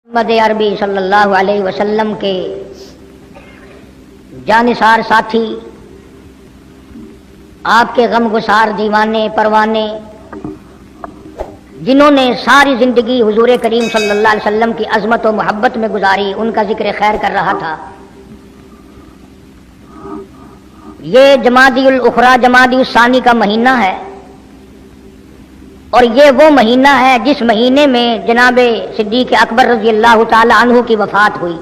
محمد عربی صلی اللہ علیہ وسلم کے جانثار ساتھی، آپ کے غم گسار دیوانے پروانے، جنہوں نے ساری زندگی حضور کریم صلی اللہ علیہ وسلم کی عظمت و محبت میں گزاری، ان کا ذکر خیر کر رہا تھا۔ یہ جمادی الاخری جمادی الثانی کا مہینہ ہے، اور یہ وہ مہینہ ہے جس مہینے میں جناب صدیق اکبر رضی اللہ تعالی عنہ کی وفات ہوئی۔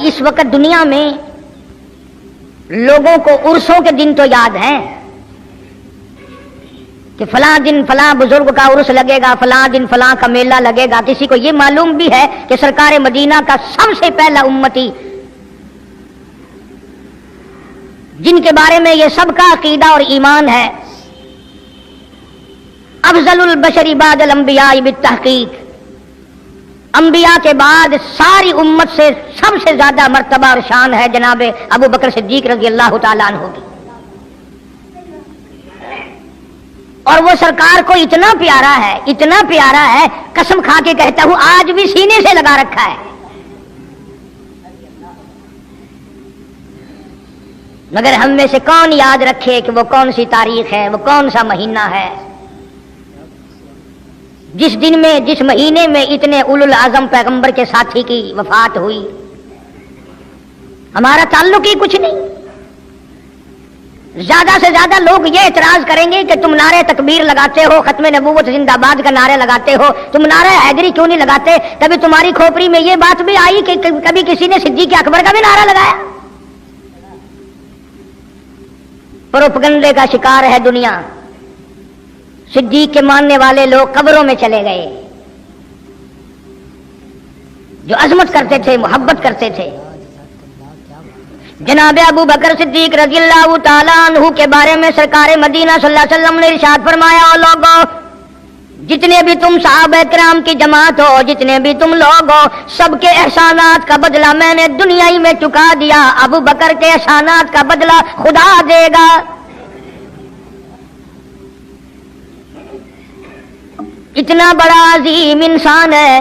اس وقت دنیا میں لوگوں کو عرسوں کے دن تو یاد ہیں کہ فلاں دن فلاں بزرگ کا عرس لگے گا، فلاں دن فلاں کا میلہ لگے گا۔ کسی کو یہ معلوم بھی ہے کہ سرکار مدینہ کا سب سے پہلا امتی، جن کے بارے میں یہ سب کا عقیدہ اور ایمان ہے، افضل البشر بعد الانبیاء بالتحقیق، انبیاء کے بعد ساری امت سے سب سے زیادہ مرتبہ اور شان ہے جناب ابو بکر صدیق رضی اللہ تعالیٰ عنہ کی۔ اور وہ سرکار کو اتنا پیارا ہے، قسم کھا کے کہتا ہوں آج بھی سینے سے لگا رکھا ہے۔ مگر ہم میں سے کون یاد رکھے کہ وہ کون سی تاریخ ہے، وہ کون سا مہینہ ہے جس دن میں، جس مہینے میں اتنے اولو العظم پیغمبر کے ساتھی کی وفات ہوئی۔ ہمارا تعلق ہی کچھ نہیں۔ زیادہ سے زیادہ لوگ یہ اعتراض کریں گے کہ تم نعرہ تکبیر لگاتے ہو، ختم نبوت زندہ باد کا نعرہ لگاتے ہو، تم نعرہ حیدری کیوں نہیں لگاتے؟ کبھی تمہاری کھوپڑی میں یہ بات بھی آئی کہ کبھی کسی نے صدیق اکبر کا بھی نعرہ لگایا؟ پروپگنڈے کا شکار ہے دنیا۔ صدیق کے ماننے والے لوگ قبروں میں چلے گئے، جو عظمت کرتے تھے، محبت کرتے تھے۔ جناب ابو بکر صدیق رضی اللہ تعالیٰ عنہ کے بارے میں سرکار مدینہ صلی اللہ علیہ وسلم نے ارشاد فرمایا، او لوگو، جتنے بھی تم صحابہ کرام کی جماعت ہو، جتنے بھی تم لوگ ہو، سب کے احسانات کا بدلہ میں نے دنیا ہی میں چکا دیا، ابو بکر کے احسانات کا بدلہ خدا دے گا۔ اتنا بڑا عظیم انسان ہے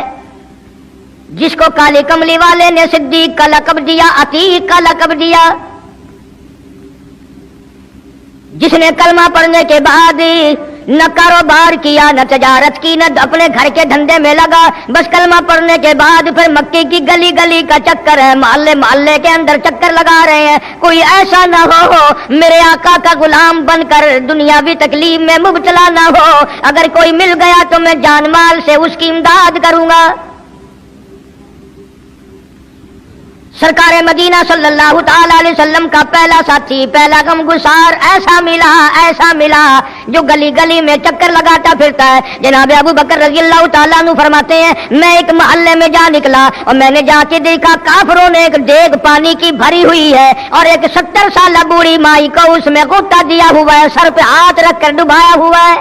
جس کو کالی کملی والے نے صدیق کا لقب دیا، عتیق کا لقب دیا، جس نے کلمہ پڑھنے کے بعد نہ کاروبار کیا، نہ تجارت کی، نہ اپنے گھر کے دھندے میں لگا، بس کلمہ پڑھنے کے بعد پھر مکے کی گلی گلی کا چکر ہے، محلے محلے کے اندر چکر لگا رہے ہیں۔ کوئی ایسا نہ ہو میرے آقا کا غلام بن کر دنیاوی تکلیف میں مبتلا نہ ہو، اگر کوئی مل گیا تو میں جان مال سے اس کی امداد کروں گا۔ سرکار مدینہ صلی اللہ تعالی علیہ وسلم کا پہلا ساتھی، پہلا غم گسار ایسا ملا جو گلی گلی میں چکر لگاتا پھرتا ہے۔ جناب ابو بکر رضی اللہ تعالیٰ عنہ فرماتے ہیں، میں ایک محلے میں جا نکلا اور میں نے جا کے دیکھا کافروں نے ایک دیگ پانی کی بھری ہوئی ہے اور ایک 70 سالہ بوڑھی مائی کو اس میں غوطہ دیا ہوا ہے، سر پہ ہاتھ رکھ کر ڈبایا ہوا ہے۔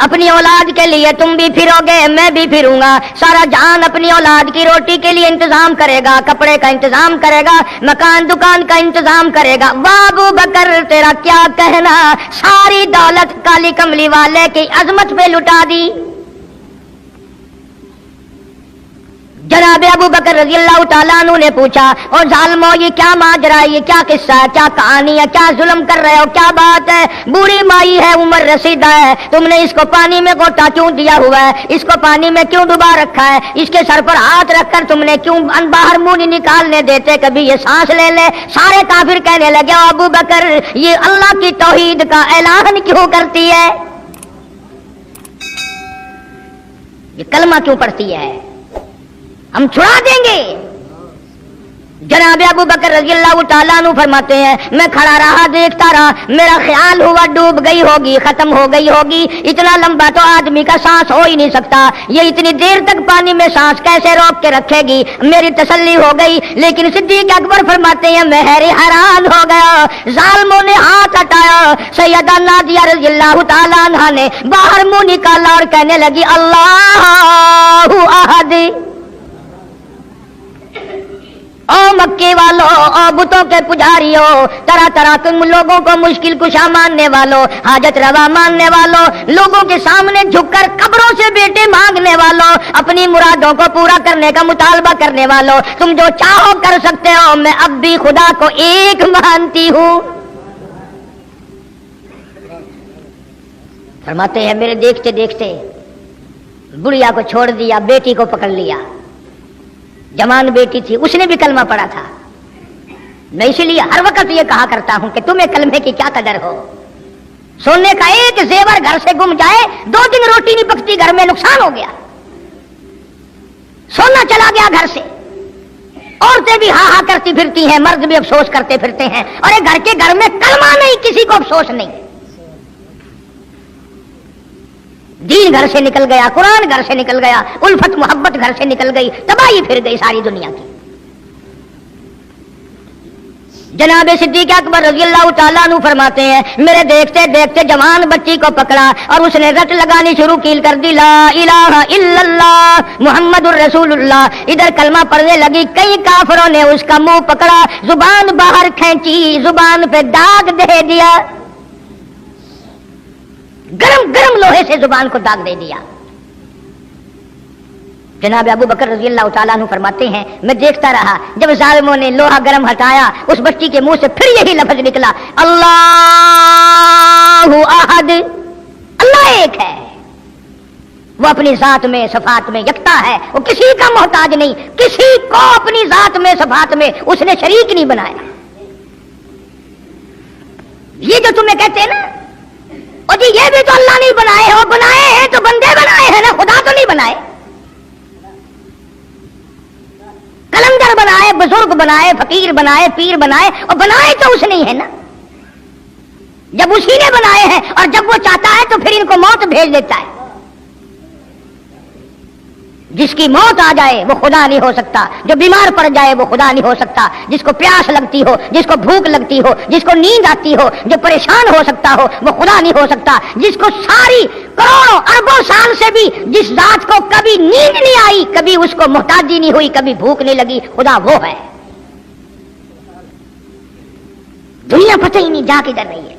اپنی اولاد کے لیے تم بھی پھرو گے، میں بھی پھروں گا۔ سارا جہان اپنی اولاد کی روٹی کے لیے انتظام کرے گا، کپڑے کا انتظام کرے گا، مکان دکان کا انتظام کرے گا۔ واہ ابو بکر تیرا کیا کہنا، ساری دولت کالی کملی والے کی عظمت پہ لٹا دی۔ جناب ابو بکر رضی اللہ تعالیٰ عنہ نے پوچھا، او ظالمو یہ کیا ماجرا ہے، یہ کیا قصہ ہے، کیا کہانی ہے، کیا ظلم کر رہے ہو، کیا بات ہے؟ بوڑھی مائی ہے، عمر رسیدہ ہے، تم نے اس کو پانی میں غوطہ کیوں دیا ہوا ہے، اس کو پانی میں کیوں ڈبا رکھا ہے، اس کے سر پر ہاتھ رکھ کر تم نے کیوں باہر منہ نہیں نکالنے دیتے، کبھی یہ سانس لے لے۔ سارے کافر کہنے لگے، او ابو بکر یہ اللہ کی توحید کا اعلان کیوں کرتی ہے، یہ کلمہ کیوں پڑھتی ہے، ہم چھڑا دیں گے۔ جناب ابو بکر رضی اللہ تعالیٰ عنہ فرماتے ہیں، میں کھڑا رہا، دیکھتا رہا، میرا خیال ہوا ڈوب گئی ہوگی، ختم ہو گئی ہوگی، اتنا لمبا تو آدمی کا سانس ہو ہی نہیں سکتا، یہ اتنی دیر تک پانی میں سانس کیسے روک کے رکھے گی، میری تسلی ہو گئی۔ لیکن صدیق اکبر فرماتے ہیں، میں حیران ہو گیا، ظالموں نے ہاتھ ہٹایا، سیدہ نادیہ رضی اللہ تعالیٰ عنہا نے باہر منہ نکالا اور کہنے لگی، اللہ احد، ओ मक्के वालों, ओ बुतों के पुजारियों, तरह तरह तुम लोगों को मुश्किल कुशा मानने वालों, हाजत रवा मानने वालों, लोगों के सामने झुककर कब्रों से बेटे मांगने वालों, अपनी मुरादों को पूरा करने का मुतालबा करने वालों, तुम जो चाहो कर सकते हो, मैं अब भी खुदा को एक मानती हूं। फरमाते हैं मेरे देखते देखते बुढ़िया को छोड़ दिया, बेटी को पकड़ लिया। जवान बेटी थी, उसने भी कलमा पढ़ा था। मैं इसीलिए हर वक्त ये कहा करता हूं कि तुम्हें कलमे की क्या कदर हो। सोने का एक जेवर घर से गुम जाए, 2 दिन रोटी नहीं पकती, घर में नुकसान हो गया। सोना चला गया घर से, औरतें भी हा हा करती फिरती हैं, मर्द भी अफसोस करते फिरते हैं, और एक घर में कलमा नहीं, किसी को अफसोस नहीं। दीन घर से निकल गया, कुरान घर से निकल गया, उल्फत मोहब्बत घर से निकल गई, तबाही फिर गई सारी दुनिया की। जनाब सिद्दीक अकबर रज़ियल्लाहु ताला अन्हु फरमाते हैं मेरे देखते देखते जवान बच्ची को पकड़ा और उसने रट लगानी शुरू की कर दी, ला इलाहा इल्लल्लाह मुहम्मदुर रसूलुल्लाह। इधर कलमा पढ़ने लगी, कई काफिरों ने उसका मुंह पकड़ा, जुबान बाहर खींची, जुबान पे दाग दे दिया, गरम गरम लोहे से जुबान को दाग दे दिया। जनाब अबू बकर रज़ियल्लाहु ताला अन्हु फरमाते हैं मैं देखता रहा, जब जालिमों ने लोहा गरम हटाया, उस बच्ची के मुंह से फिर यही लफ्ज निकला, अल्लाहु अहद, अल्लाह एक है। वो अपनी जात में सफात में यकता है, वो किसी का मोहताज नहीं, किसी को अपनी जात में सफात में उसने शरीक नहीं बनाया। ये जो तुम्हें कहते हैं ना, और जी ये भी तो अल्लाह नहीं बनाए, वो बनाए हैं तो बंदे बनाए हैं ना, खुदा तो नहीं बनाए। कलंदर बनाए, बुजुर्ग बनाए, फकीर बनाए, पीर बनाए, और बनाए तो उसने ही है ना। जब उसी ने बनाए हैं और जब वो चाहता है तो फिर इनको मौत भेज देता है। जिसकी मौत आ जाए वो खुदा नहीं हो सकता, जो बीमार पड़ जाए वो खुदा नहीं हो सकता, जिसको प्यास लगती हो, जिसको भूख लगती हो, जिसको नींद आती हो, जो परेशान हो सकता हो वो खुदा नहीं हो सकता। जिसको सारी करोड़ों अरबों साल से भी जिस रात को कभी नींद नहीं आई, कभी उसको मोहताजी नहीं हुई, कभी भूख नहीं लगी, खुदा वो है। दुनिया पता ही नहीं जा किधर रही है।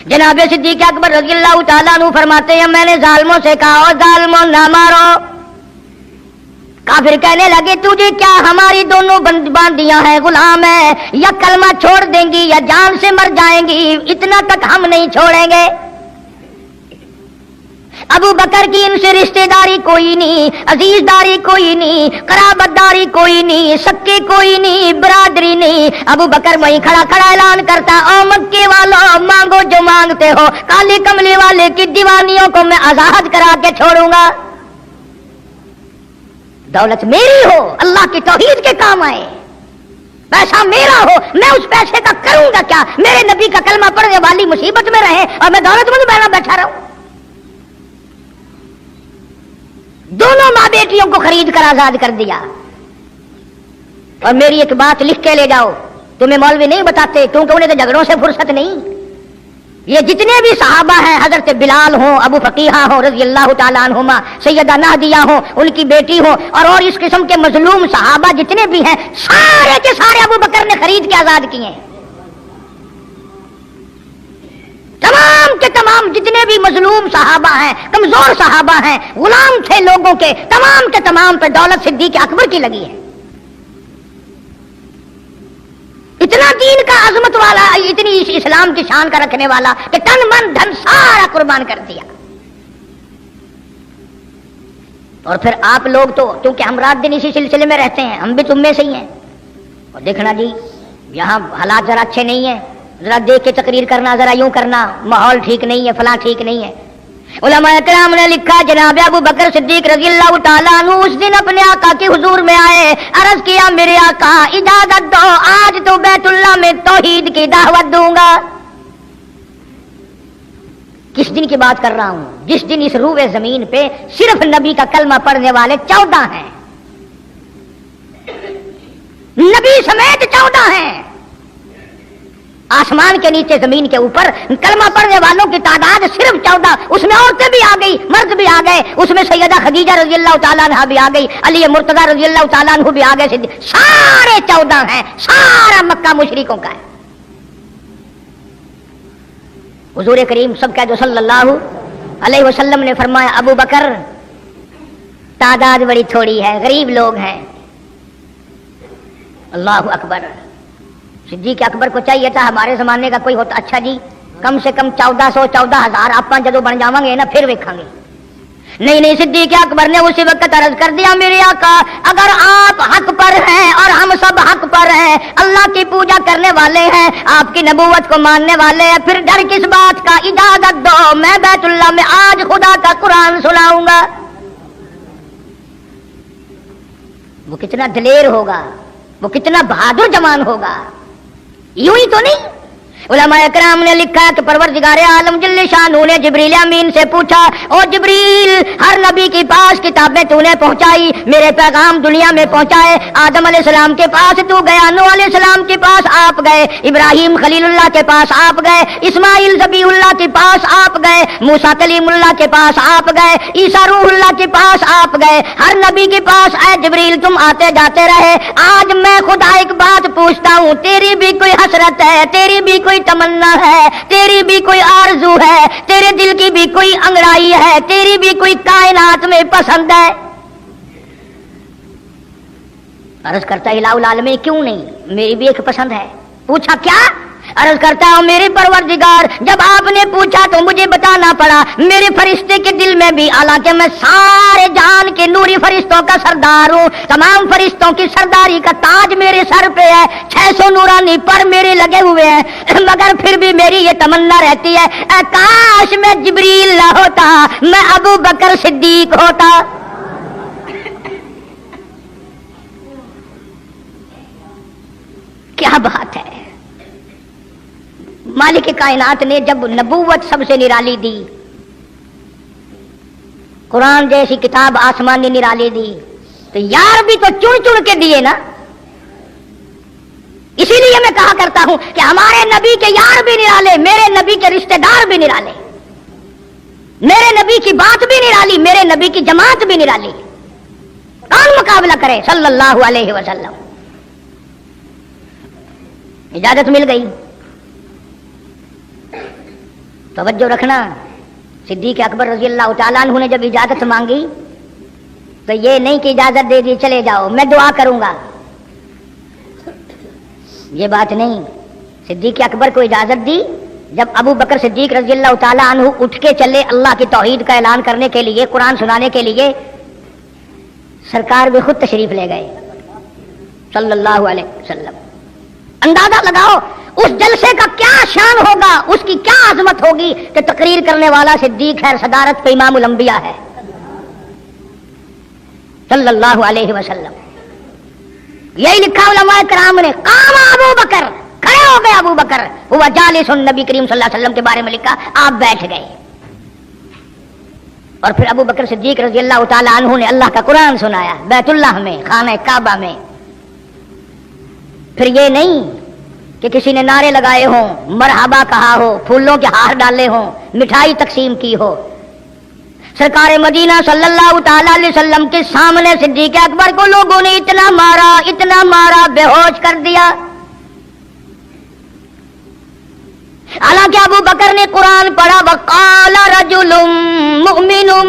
जनाब सिद्दीक अकबर रज़ियल्लाहु ताला अन्हु फरमाते हैं मैंने जालिमों से कहा, ओ जालिमों ना मारो। काफिर कहने लगे तुझे क्या हमारी दोनों बांदियां हैं, गुलाम है, या कलमा छोड़ देंगी या जान से मर जाएंगी, इतना तक हम नहीं छोड़ेंगे। अबू बकर की इनसे रिश्तेदारी कोई नहीं, अजीजदारी कोई नहीं, कराबतदारी कोई नहीं, सक्के कोई नहीं, बरादरी नहीं। अबू बकर वहीं खड़ा खड़ा ऐलान करता, ओ मक्के वालों मांगो जो मांगते हो, काली कमले वाले की दीवानियों को मैं आजाद करा के छोड़ूंगा। दौलत मेरी हो, अल्लाह की तौहीद के काम आए, पैसा मेरा हो, मैं उस पैसे का करूंगा क्या? मेरे नबी का कलमा पढ़ने वाली मुसीबत में रहे और मैं दौलतमंद बैठा रहूं। दोनों माँ बेटियों को खरीद कर आजाद कर दिया। और मेरी एक बात लिख के ले जाओ, तुम्हें मौलवी नहीं बताते क्योंकि उन्हें तो झगड़ों से फुर्सत नहीं। ये जितने भी सहाबा हैं, हजरत बिलाल हो, अबू फकीहा हो रज़ियल्लाहु ताला अन्हुमा, सैयदा नादिया हो, उनकी बेटी हो, और इस किस्म के मजलूम सहाबा जितने भी हैं, सारे के सारे अबू बकर ने खरीद के आजाद किए। तमाम के तमाम जितने भी मजलूम सहाबा हैं, कमजोर सहाबा हैं, गुलाम थे लोगों के, तमाम के तमाम पे दौलत सिद्दीक अकबर की लगी है। इतना दीन का अजमत वाला, इतनी इस्लाम की शान का रखने वाला कि तन मन धन सारा कुर्बान कर दिया। और फिर आप लोग तो, क्योंकि हम रात दिन इसी सिलसिले में रहते हैं, हम भी तुम में से ही हैं। और देखना जी यहाँ हालात जरा अच्छे नहीं है, जरा देख के तकरीर करना, जरा यूं करना, माहौल ठीक नहीं है, फलां ठीक नहीं है। उलमा इकराम ने लिखा जनाब अबू बकर सिद्दीक रज़ियल्लाहु ताला अन्हु उस दिन अपने आका के हुजूर में आए, अर्ज किया मेरे आका इजाजत दो, आज तो बैतुल्लाह में तौहीद की दावत दूंगा। किस दिन की बात कर रहा हूं? जिस दिन इस रूए जमीन पे सिर्फ नबी का कलमा पढ़ने वाले 14 हैं, नबी समेत 14 हैं। आसमान के नीचे जमीन के ऊपर कलमा पढ़ने वालों की तादाद सिर्फ 14, उसमें औरतें भी आ गई, मर्द भी आ गए, उसमें सैयदा खदीजा रज़ियल्लाहु ताला अन्हा भी आ गई, अली मुर्तज़ा रज़ियल्लाहु ताला अन्हु भी आ गए, सारे 14 हैं, सारा मक्का मुशरिकों का है। हुजूर करीम सब कह दो सल्लल्लाहु अलैहि वसल्लम ने फरमाया, अबू बकर तादाद बड़ी थोड़ी है, गरीब लोग हैं। अल्लाहु अकबर। सिद्दीक़ अकबर को चाहिए था हमारे जमाने का कोई होता, अच्छा जी कम से कम 1400-14,000 आप जदों बन जावांगे ना फिर वेखांगे। नहीं, सिद्दीक़ अकबर ने उसी वक्त अर्ज कर दिया, मेरे आका अगर आप हक पर हैं और हम सब हक पर हैं, अल्लाह की पूजा करने वाले हैं, आपकी नबूवत को मानने वाले हैं, फिर डर किस बात का, इजाजत दो मैं बैतुल्लाह में आज खुदा का कुरान सुनाऊंगा। वो कितना दिलेर होगा, वो कितना बहादुर जवान होगा। यूं ही तो नहीं, उलमाए किराम ने लिखा कि परवरदिगारे आलम जल्ले शानू ने जिब्रील अमीन से पूछा, ओ जिब्रील हर नबी के पास किताबें तूने पहुंचाई, मेरे पैगाम दुनिया में पहुंचाए, आदम अलैहिस्सलाम के पास तू गया, नूह अलैहिस्सलाम के पास आप गए, इब्राहिम खलीलुल्लाह के पास आप गए, इस्माइल ज़बीहुल्लाह के पास आप गए, मूसा कलीमुल्लाह के पास आप गए, ईसा रूहुल्लाह के पास आप गए, हर नबी के पास ऐ जिब्रील तुम आते जाते रहे। आज मैं खुदा एक बात पूछता हूँ, तेरी भी कोई हसरत है, तेरी भी कोई तमन्ना है, तेरी भी कोई आरज़ू है, तेरे दिल की भी कोई अंगड़ाई है, तेरी भी कोई कायनात में पसंद है? अर्ज करता इलाहुल आलमीन क्यों नहीं, मेरी भी एक पसंद है। पूछा क्या? अर्ज करता हूं मेरे परवरदिगार जब आपने पूछा तो मुझे बताना पड़ा, मेरे फरिश्ते के दिल में भी, हालांकि मैं सारे जान के नूरी फरिश्तों का सरदार हूं, तमाम फरिश्तों की सरदारी का ताज मेरे सर पे है, 600 नूरानी पर मेरे लगे हुए हैं, मगर फिर भी मेरी ये तमन्ना रहती है, काश मैं जिब्रील ना होता, मैं अबू बकर सिद्दीक होता। क्या बात है। मालिक कायनात ने जब नबूवत सबसे निराली दी, कुरान जैसी किताब आसमान ने निराली दी, तो यार भी तो चुन चुन के दिए ना। इसीलिए मैं कहा करता हूं कि हमारे नबी के यार भी निराले, मेरे नबी के रिश्तेदार भी निराले, मेरे नबी की बात भी निराली, मेरे नबी की जमात भी निराली। कौन मुकाबला करे सल्लल्लाहु अलैहि वसल्लम। इजाजत मिल गई, तवज्जो रखना। सिद्दीक़ अकबर रज़ियल्लाहु ताला अन्हु ने जब इजाजत मांगी तो ये नहीं कि इजाजत दे दी चले जाओ मैं दुआ करूंगा, ये बात नहीं। सिद्दीक़ अकबर को इजाजत दी जब अबू बकर सिद्दीक रज़ियल्लाहु ताला अन्हु उठ के चले अल्लाह की तौहीद का ऐलान करने के लिए, कुरान सुनाने के लिए, सरकार भी खुद तशरीफ ले गए सल्लल्लाहु अलैहि वसल्लम। अंदाजा लगाओ उस जलसे का क्या शान होगा, उसकी क्या आजमत होगी कि तकरीर करने वाला सिद्दीक है, सदारत पे इमामुल अंबिया है सल्लल्लाहु अलैहि वसल्लम। यही लिखा उलमाए किराम ने, कामा अबू बकर, खड़े हो गए अबू बकर, हुआ जालिसुन, नबी करीम सल्लल्लाहु अलैहि वसल्लम के बारे में लिखा आप बैठ गए। और फिर अबू बकर सिद्दीक रज़ियल्लाहु ताला अन्हु ने अल्लाह का कुरान सुनाया बैतुल्लाह में, खाने काबा में। फिर ये नहीं कि किसी ने नारे लगाए हों, मरहबा कहा हो, फूलों के हार डाले हों, मिठाई तकसीम की हो। सरकार मदीना सल्लल्लाहु ताला अलैहि वसल्लम के सामने सिद्दीक अकबर को लोगों ने इतना मारा, बेहोश कर दिया। हालांकि अबू बकर ने कुरान पढ़ा, वक़ाला रजुलुम मुमिनुम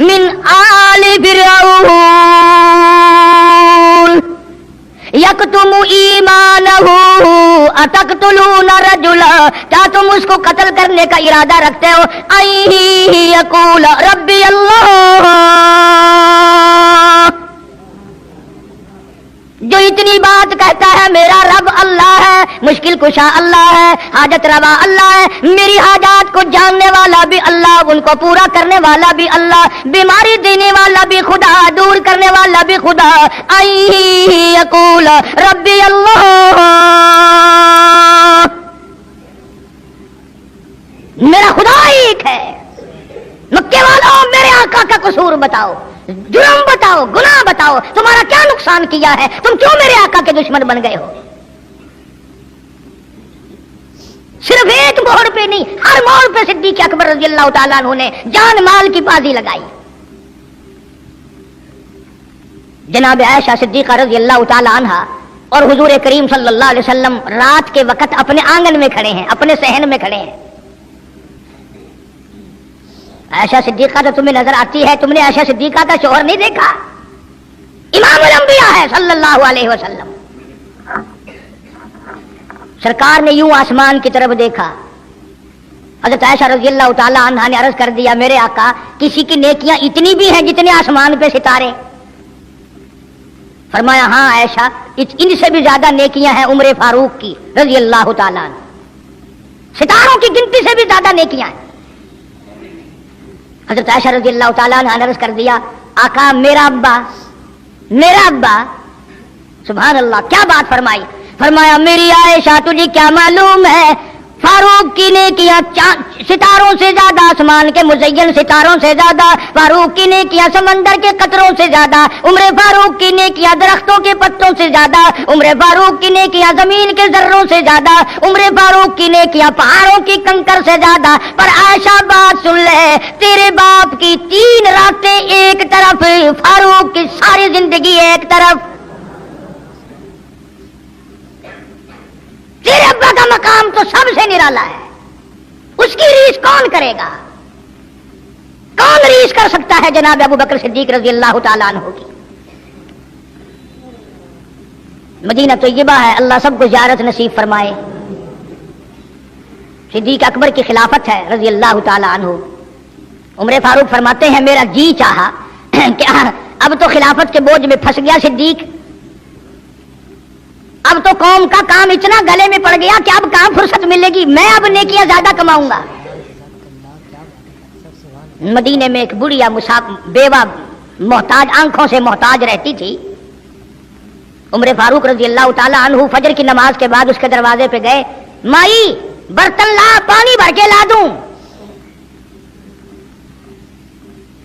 मिन आलि फिरऔन यक्तुमु ईमानहु अतक़्तुलूना रजुला, क्या तुम उसको कत्ल करने का इरादा रखते हो? अय्ही यक़ूल रब्बी अल्लाह, जो इतनी बात कहता है मेरा रब अल्लाह है, मुश्किल कुशा अल्लाह है, हाजत रवा अल्लाह है, मेरी हाजात को जानने वाला भी अल्लाह, उनको पूरा करने वाला भी अल्लाह, बीमारी देने वाला भी खुदा, दूर करने वाला भी खुदा। अय्ही यक़ूल रब्बी अल्लाह, मेरा खुदा एक है। मक्के वालों मेरे आका का कसूर बताओ, जुर्म बताओ, गुनाह बताओ, तुम्हारा क्या नुकसान किया है, तुम क्यों मेरे आका के दुश्मन बन गए हो? नहीं, हर मोड़ पे सिद्दीक अकबर रजी अल्लाह ताला अन्हु ने जान माल की बाजी लगाई। जनाब आयशा सिद्दीका रजी अल्लाह ताला अन्हा और हुजूर करीम सल्लल्लाहु अलैहि वसल्लम रात के वक्त अपने आंगन में खड़े हैं, अपने सहन में खड़े हैं। आयशा सिद्दीका तो तुम्हें नजर आती है, तुमने आयशा सिद्दीका का शोहर नहीं देखा? इमामुल अंबिया है सल्लल्लाहु अलैहि वसल्लम। सरकार ने यूं आसमान की तरफ देखा। हज़रत आयशा रज़ी अल्लाह ताला अन्हा ने अर्ज कर दिया, मेरे आका, किसी की नेकियां इतनी भी हैं जितने आसमान पे सितारे? फरमाया, हाँ आयशा, इनसे भी ज्यादा नेकियां हैं उम्र फारूक की रज़ी अल्लाह ताला अन्हा। सितारों की गिनती से भी ज्यादा नेकियां हैं। हज़रत आयशा रज़ी अल्लाह ताला अन्हा ने अर्ज कर दिया, आका मेरा अब्बा। सुभान अल्लाह, क्या बात फरमाई। फरमाया, मेरी आयशा तुझे क्या मालूम है, फारूक की नेकियां सितारों से ज्यादा, आसमान के मुज़य्यन सितारों से ज्यादा, फारूक की नेकियां समंदर के कतरों से ज्यादा, उम्र फारूक की नेकियां दरख्तों के पत्तों से ज्यादा, उम्र फारूक की नेकियां जमीन के जर्रों से ज्यादा, उम्र फारूक की नेकियां पहाड़ों की कंकर से ज्यादा। पर आयशा बात सुन ले, तेरे बाप की 3 रातें एक तरफ, फारूक की सारी जिंदगी एक तरफ। तेरे अब्बा का मकाम तो सबसे निराला है, उसकी रीस कौन करेगा? कौन रीस कर सकता है जनाब अबू बकर सिद्दीक रज़ी अल्लाह ताला अन्हु की? मदीना तय्यबा है, अल्लाह सबको ज़ियारत नसीब फरमाए। सिद्दीक अकबर की खिलाफत है रज़ी अल्लाह ताला अन्हु। उमर फारूक फरमाते हैं, मेरा जी चाहा कि अब तो खिलाफत के बोझ में फंस गया सिद्दीक, अब तो कौम का काम इतना गले में पड़ गया कि अब कहां फुर्सत मिलेगी, मैं अब नेकियां ज्यादा कमाऊंगा। मदीने में एक बुढ़िया बेवा मोहताज, आंखों से मोहताज रहती थी। उमर फारूक रज़ी अल्लाह ताला अन्हु फजर की नमाज के बाद उसके दरवाजे पे गए, माई बर्तन ला, पानी भर के ला दूं।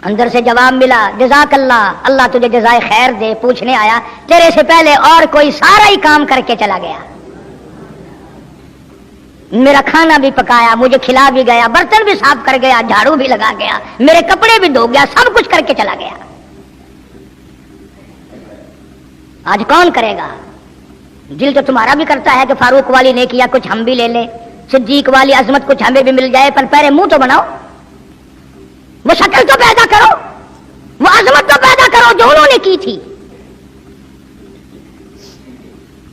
अंदर से जवाब मिला, जज़ाकल्लाह, अल्लाह तुझे जज़ाए खैर दे। पूछने आया, तेरे से पहले और कोई सारा ही काम करके चला गया, मेरा खाना भी पकाया, मुझे खिला भी गया, बर्तन भी साफ कर गया, झाड़ू भी लगा गया, मेरे कपड़े भी धो गया, सब कुछ करके चला गया। आज कौन करेगा? दिल तो तुम्हारा भी करता है कि फारूक वाली ने किया, कुछ हम भी ले ले, सिद्दीक वाली अजमत कुछ हमें भी मिल जाए, पर पहले मुंह तो बनाओ, वो शक्ल तो पैदा करो, वो अजमत तो पैदा करो जो उन्होंने की थी।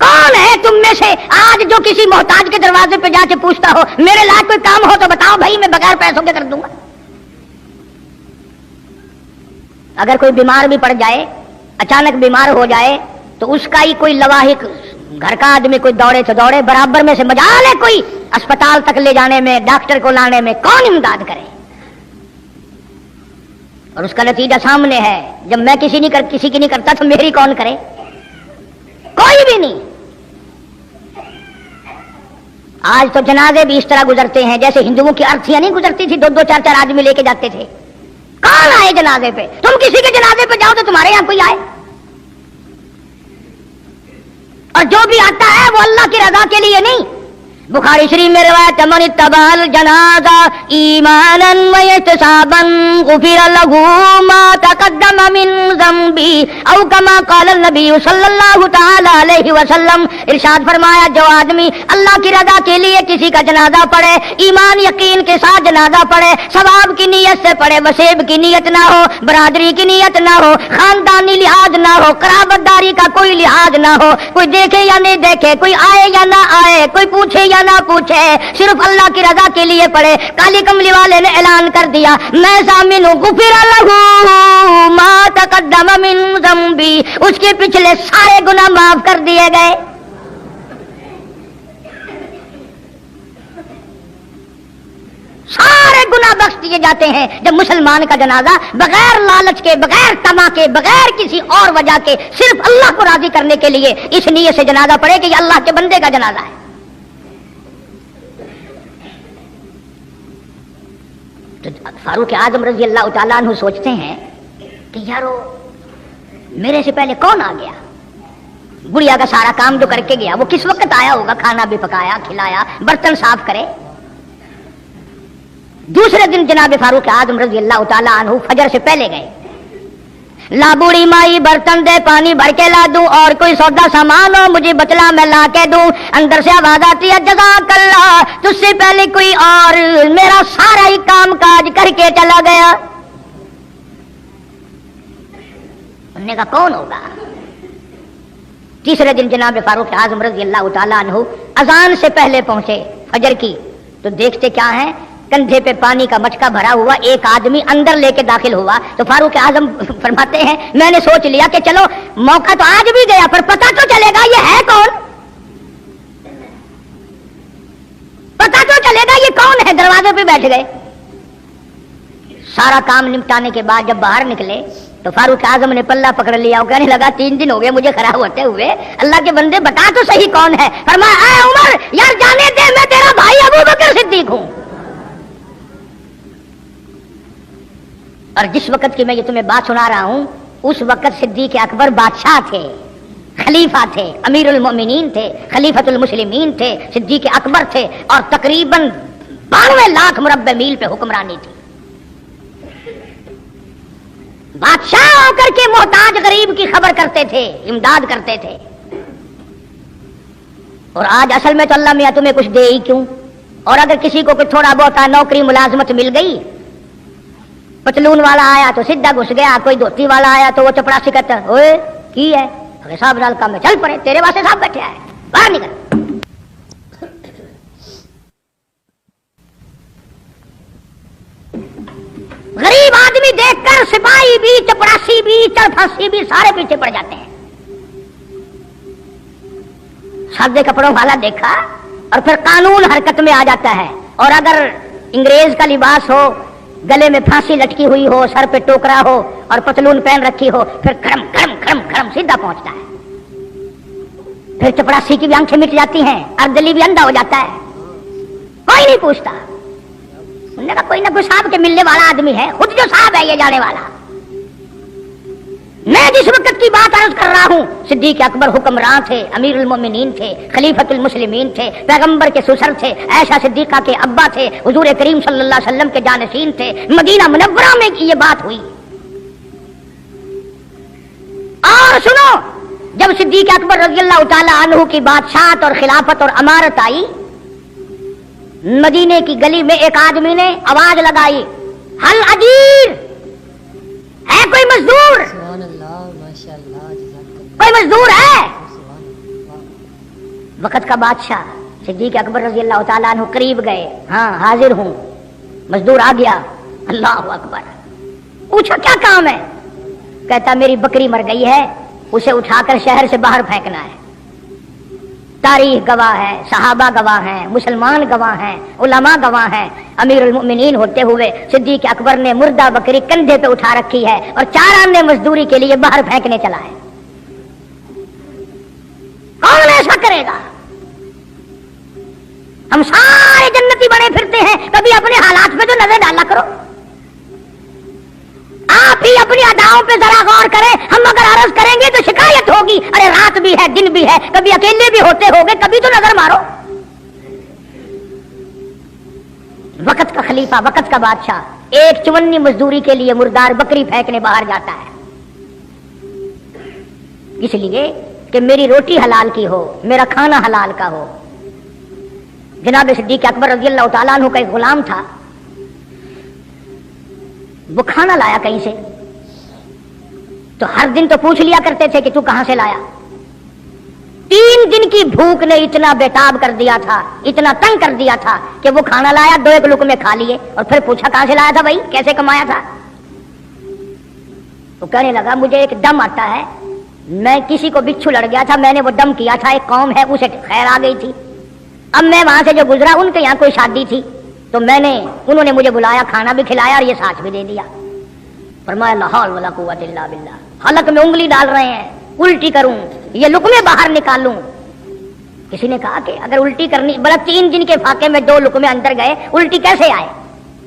कौन है तुम में से आज जो किसी मोहताज के दरवाजे पे जाके पूछता हो, मेरे लायक कोई काम हो तो बताओ भाई, मैं बगैर पैसों के कर दूंगा। अगर कोई बीमार भी पड़ जाए, अचानक बीमार हो जाए, तो उसका ही कोई लवाहिक, घर का आदमी कोई दौड़े तो दौड़े, बराबर में से मजाल है कोई अस्पताल तक ले जाने में, डॉक्टर को लाने में, कौन इमदाद करे? और उसका नतीजा सामने है, जब मैं किसी की नहीं करता तो मेरी कौन करे? कोई भी नहीं। आज तो जनाजे भी इस तरह गुजरते हैं जैसे हिंदुओं की अर्थियां नहीं गुजरती थी, 2-2 4-4 आदमी लेके जाते थे। कौन आए जनाजे पे? तुम किसी के जनाजे पे जाओ तो तुम्हारे यहां कोई आए, और जो भी आता है वो अल्लाह की रजा के लिए नहीं। बुखारी शरीफ में रिवायत, मन इत्तबाल जनाजा ईमानन व इहतिसाबन गुफिर लहू मा तक़द्दम मिन ज़ंबी औ कमा क़ाल नबी सल्लल्लाहु तआला अलैहि वसल्लम। इरशाद फरमाया, जो आदमी अल्लाह की रजा के लिए किसी का जनाजा पढ़े, ईमान यकीन के साथ जनाजा पढ़े, सवाब की नीयत से पढ़े, वसेब की नीयत ना हो, बरादरी की नीयत ना हो, खानदानी लिहाज ना हो, कराबतदारी का कोई लिहाज ना हो, कोई देखे या नहीं देखे, कोई आए या ना आए, कोई पूछे या ना पूछे, सिर्फ अल्लाह की रजा के लिए पढ़े। काली कमली वाले ने ऐलान कर दिया, मैं ज़ामिन गुफिर लहू मा तक़द्दम मिन ज़ंबी, उसके पिछले सारे गुनाह माफ कर दिए गए। सारे गुनाह बख्श दिए जाते हैं जब मुसलमान का जनाजा बगैर लालच के, बगैर तमा के, बगैर किसी और वजह के, सिर्फ अल्लाह को राजी करने के लिए इस नियत से जनाजा पढ़े कि ये अल्लाह के बंदे का जनाजा है। तो फारूक आजम रजी अल्लाह ताला अन्हु सोचते हैं कि यारो मेरे से पहले कौन आ गया? बुढ़िया का सारा काम जो करके गया वो किस वक्त आया होगा, खाना भी पकाया, खिलाया, बर्तन साफ करे। दूसरे दिन जनाब फारूक आजम रजी अल्लाह ताला अन्हु फजर से पहले गए। ला बूढ़ी माई बर्तन दे पानी भर के ला दूं और कोई सौदा सामान हो मुझे बतला मैं ला के दूं। अंदर से आवाज आती है जज़ाकल्लाह, तुझसे पहले कोई और मेरा सारा ही काम काज करके चला गया। उन्होंने कहा कौन होगा? तीसरे दिन जनाब फारूक आजम रजी अल्लाह ताला अन्हु अजान से पहले पहुंचे फजर की, तो देखते क्या है, कंधे पे पानी का मटका भरा हुआ एक आदमी अंदर लेके दाखिल हुआ। तो फारूक आजम फरमाते हैं मैंने सोच लिया कि चलो मौका तो आज भी गया पर पता तो चलेगा ये है कौन, पता तो चलेगा ये कौन है। दरवाजे पे बैठ गए। सारा काम निपटाने के बाद जब बाहर निकले तो फारूक आजम ने पल्ला पकड़ लिया और कहने लगा 3 दिन हो गए मुझे खड़ा होते हुए, अल्लाह के बंदे बता तो सही कौन है। फरमाया ऐ उमर यार जाने दे, मैं तेरा भाई अबू बकर सिद्दीक हूं। और जिस वक्त की मैं ये तुम्हें बात सुना रहा हूं उस वक्त सिद्दीक अकबर बादशाह थे, खलीफा थे, अमीरुल मोमिनीन थे, खलीफतुल मुस्लिमीन थे, सिद्दीक अकबर थे और तकरीबन 92 लाख मुरब्बे मील पे हुक्मरानी थी। बादशाह होकर के मोहताज गरीब की खबर करते थे, इमदाद करते थे। और आज असल में तो अल्लाह मियां तुम्हें कुछ दे ही क्यों। और अगर किसी को कुछ थोड़ा बहुत नौकरी मुलाजमत मिल गई, पतलून वाला आया तो सीधा घुस गया, कोई धोती वाला आया तो वो चपड़ासी कहता ओए की है, अरे साहब नाल काम में चल पड़े, तेरे वास्ते साहब बैठे आए, बाहर निकल। गरीब आदमी देखकर सिपाही भी, चपरासी भी, चरफासी भी सारे पीछे पड़ जाते हैं। सादे कपड़ों वाला देखा और फिर कानून हरकत में आ जाता है। और अगर अंग्रेज का लिबास हो, गले में फांसी लटकी हुई हो, सर पे टोकरा हो और पतलून पहन रखी हो, फिर खड़म खड़म खड़म खड़म सीधा पहुंचता है। फिर चपरासी की भी आंखें मिट जाती हैं, अर्दली भी अंधा हो जाता है, कोई नहीं पूछता। उन्होंने कहा कोई ना कोई साहब के मिलने वाला आदमी है, खुद जो साहब है ये जाने वाला। मैं जिस वक्त की बात अर्ज कर रहा हूं सिद्दीक अकबर हुक्मरान थे, अमीरुल मोमिनीन थे, खलीफतुल मुस्लिमीन थे, पैगंबर के सुसर थे, ऐशा सिद्दीका के अब्बा थे, हुजूर करीम सल्लल्लाहु अलैहि वसल्लम के जानशीन थे। मदीना मुनव्वरा में ये बात हुई। और सुनो, जब सिद्दीक अकबर रज़ियल्लाहु ताला अन्हु की बादशाहत और खिलाफत और अमारत आई, मदीने की गली में एक आदमी ने आवाज लगाई, हल अजीर है कोई मजदूर, कोई मजदूर है। वक्त का बादशाह सिद्दीक अकबर रज़ियल्लाहु ताला अन्हु करीब गए, हाँ हाजिर हूं। मजदूर आ गया, अल्लाह अकबर। पूछा क्या काम है? कहता मेरी बकरी मर गई है, उसे उठाकर शहर से बाहर फेंकना है। तारीख गवाह है, सहाबा गवाह हैं, मुसलमान गवाह हैं, उलमा गवाह हैं। अमीरुल मोमिनीन होते हुए सिद्दीक अकबर ने मुर्दा बकरी कंधे पे उठा रखी है और 4 आने मजदूरी के लिए बाहर फेंकने चला है। कौन ऐसा करेगा? हम सारे जन्नती बने फिरते हैं, कभी अपने हालात पे तो नजर डाला करो। आप ही अपनी अदाओं पे जरा गौर करें। हम अगर अर्ज करेंगे तो शिकायत होगी, अरे रात भी है दिन भी है, कभी अकेले भी होते होगे, कभी तो नजर मारो। वक्त का खलीफा, वक्त का बादशाह एक चुवन्नी मजदूरी के लिए मुर्दार बकरी फेंकने बाहर जाता है, इसलिए कि मेरी रोटी हलाल की हो, मेरा खाना हलाल का हो। जनाब सिद्दीक अकबर रज़ियल्लाहु ताला अन्हु का एक गुलाम था, वो खाना लाया कहीं से, तो हर दिन तो पूछ लिया करते थे कि तू कहां से लाया। 3 दिन की भूख ने इतना बेताब कर दिया था, इतना तंग कर दिया था कि वो खाना लाया, 2 लुकमे खा लिए और फिर पूछा कहां से लाया था भाई, कैसे कमाया था। तो कहने लगा मुझे एक दम आता है, मैं किसी को बिच्छू लड़ गया था, मैंने वो दम किया था, एक कौम है उसे खैर आ गई थी। अब मैं वहां से जो गुजरा, उनके यहाँ कोई शादी थी, तो उन्होंने मुझे बुलाया, खाना भी खिलाया और ये साथ भी दे दिया। फरमाया ला हौल वला कुव्वत इल्ला बिल्लाह। हलक में उंगली डाल रहे हैं, उल्टी करूं, ये लुकमे बाहर निकालूं। किसी ने कहा कि अगर उल्टी करनी, बड़ा 3 दिन के फाके में 2 लुकमे अंदर गए, उल्टी कैसे आए?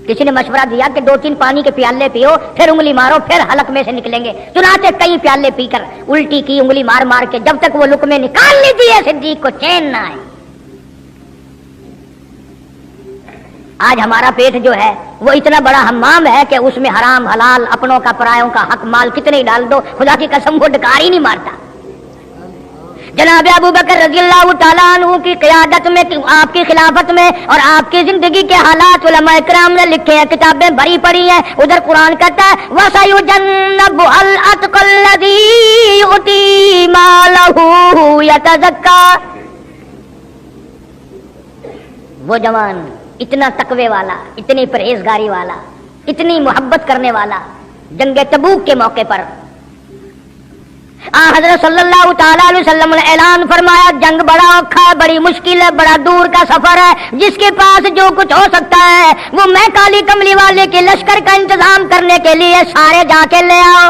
किसी ने मशवरा दिया कि 2-3 पानी के प्याले पियो, फिर उंगली मारो, फिर हलक में से निकलेंगे। चुनाचे कई प्याले पीकर उल्टी की, उंगली मार मार के, जब तक वो लुकमे निकाल ली थी सिद्दीक को चैन ना आए। آج ہمارا پیٹ جو ہے وہ اتنا بڑا حمام ہے کہ اس میں حرام حلال اپنوں کا پرایوں کا حق مال کتنے ڈال دو خدا کی قسم وہ ڈکار ہی نہیں مارتا. جناب ابو بکر رضی اللہ تعالیٰ عنہ کی قیادت میں آپ کی خلافت میں اور آپ کی زندگی کے حالات علماء کرام نے لکھے ہیں کتابیں بھری پڑی ہیں. ادھر قرآن کہتا ہے وَسَيُجَنَّبُهَا الْأَتْقَى الَّذِي يُؤْتِي مَالَهُ يَتَزَكَّى. وہ جوان اتنا تقوی والا اتنی پرہیزگاری والا اتنی محبت کرنے والا جنگ تبوک کے موقع پر حضرت صلی اللہ تعالیٰ علیہ وسلم نے اعلان فرمایا جنگ بڑا اوکھا ہے بڑی مشکل ہے بڑا دور کا سفر ہے جس کے پاس جو کچھ ہو سکتا ہے وہ میں کالی کملی والے کے لشکر کا انتظام کرنے کے لیے سارے جا کے لے آؤ.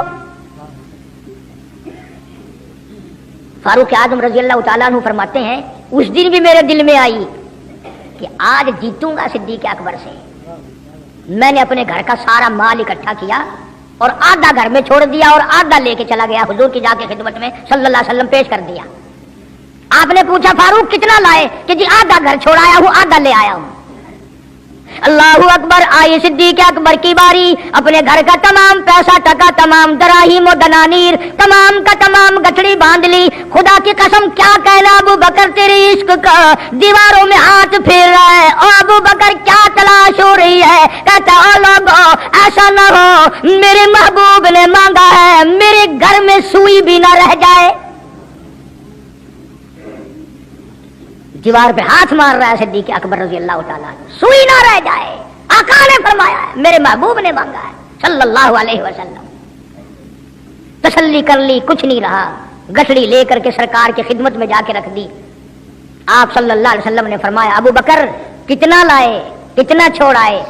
فاروق اعظم رضی اللہ تعالیٰ عنہ فرماتے ہیں اس دن بھی میرے دل میں آئی کہ آج جیتوں گا صدیق اکبر سے. میں نے اپنے گھر کا سارا مال اکٹھا کیا اور آدھا گھر میں چھوڑ دیا اور آدھا لے کے چلا گیا حضور کی جا کے خدمت میں صلی اللہ علیہ وسلم پیش کر دیا. آپ نے پوچھا فاروق کتنا لائے کہ جی آدھا گھر چھوڑایا ہوں آدھا لے آیا ہوں. اللہ اکبر. آئی صدیق اکبر کی باری. اپنے گھر کا تمام پیسہ ٹکا تمام دراہیم و دنانیر تمام کا تمام گٹھڑی باندھ لی. خدا کی قسم کیا کہنا ابو بکر تیری عشق کا دیواروں میں ہاتھ پھیر رہا ہے. اور ابو بکر کیا تلاش ہو رہی ہے کہتا ہے لوگوں ایسا نہ ہو میرے محبوب نے مانگا ہے میرے گھر میں سوئی بھی نہ رہ جائے. دیوار پہ ہاتھ مار رہا ہے صدیق اکبر رضی اللہ تعالیٰ سوئی نہ رہ جائے. آقا نے فرمایا ہے میرے محبوب نے مانگا ہے صلی اللہ علیہ وسلم. تسلی کر لی کچھ نہیں رہا. گٹھڑی لے کر کے سرکار کی خدمت میں جا کے رکھ دی. آپ صلی اللہ علیہ وسلم نے فرمایا ابو بکر کتنا لائے کتنا چھوڑائے.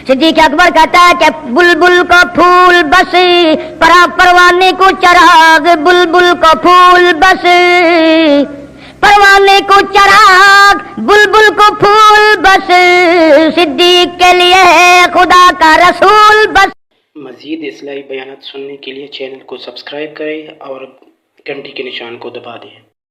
صدیق اکبر کہتا ہے کہ بلبل کو پھول بس پروانے کو چراغ بلبل کو پھول بس پروانے کو چراغ بلبل کو پھول بس صدیق کے لیے خدا کا رسول بس. مزید اصلاحی بیانات سننے کے لیے چینل کو سبسکرائب کریں اور گھنٹی کے نشان کو دبا دیں.